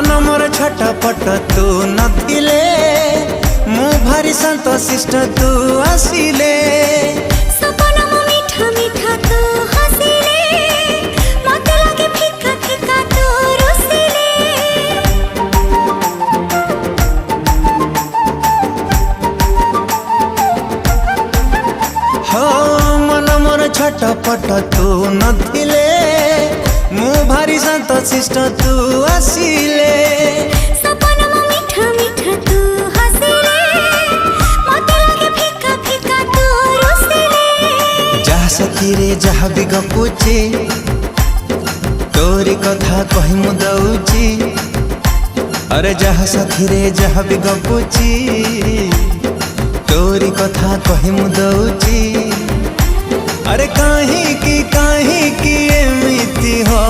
मन मोर छटपट तू नथिले मु भारी शांत शिष्ट तू आसिले सपन मो मीठा मीठा तू हसिले मते लागे फिका फिका तू रुसिले हो मन मोर छटपट तू नथिले मु भारी शांत शिष्ट तू आसिले सपन मो मीठा मीठा तू हसिले मते लागे फिका फिका तू रुसिले जहा सखी रे जहा भी गपुची तोरी कथा कही मु दउची अरे जहा सखी रे जहा भी गपुची तोरी कथा कही मु दउची अरे काहे की एमिति हो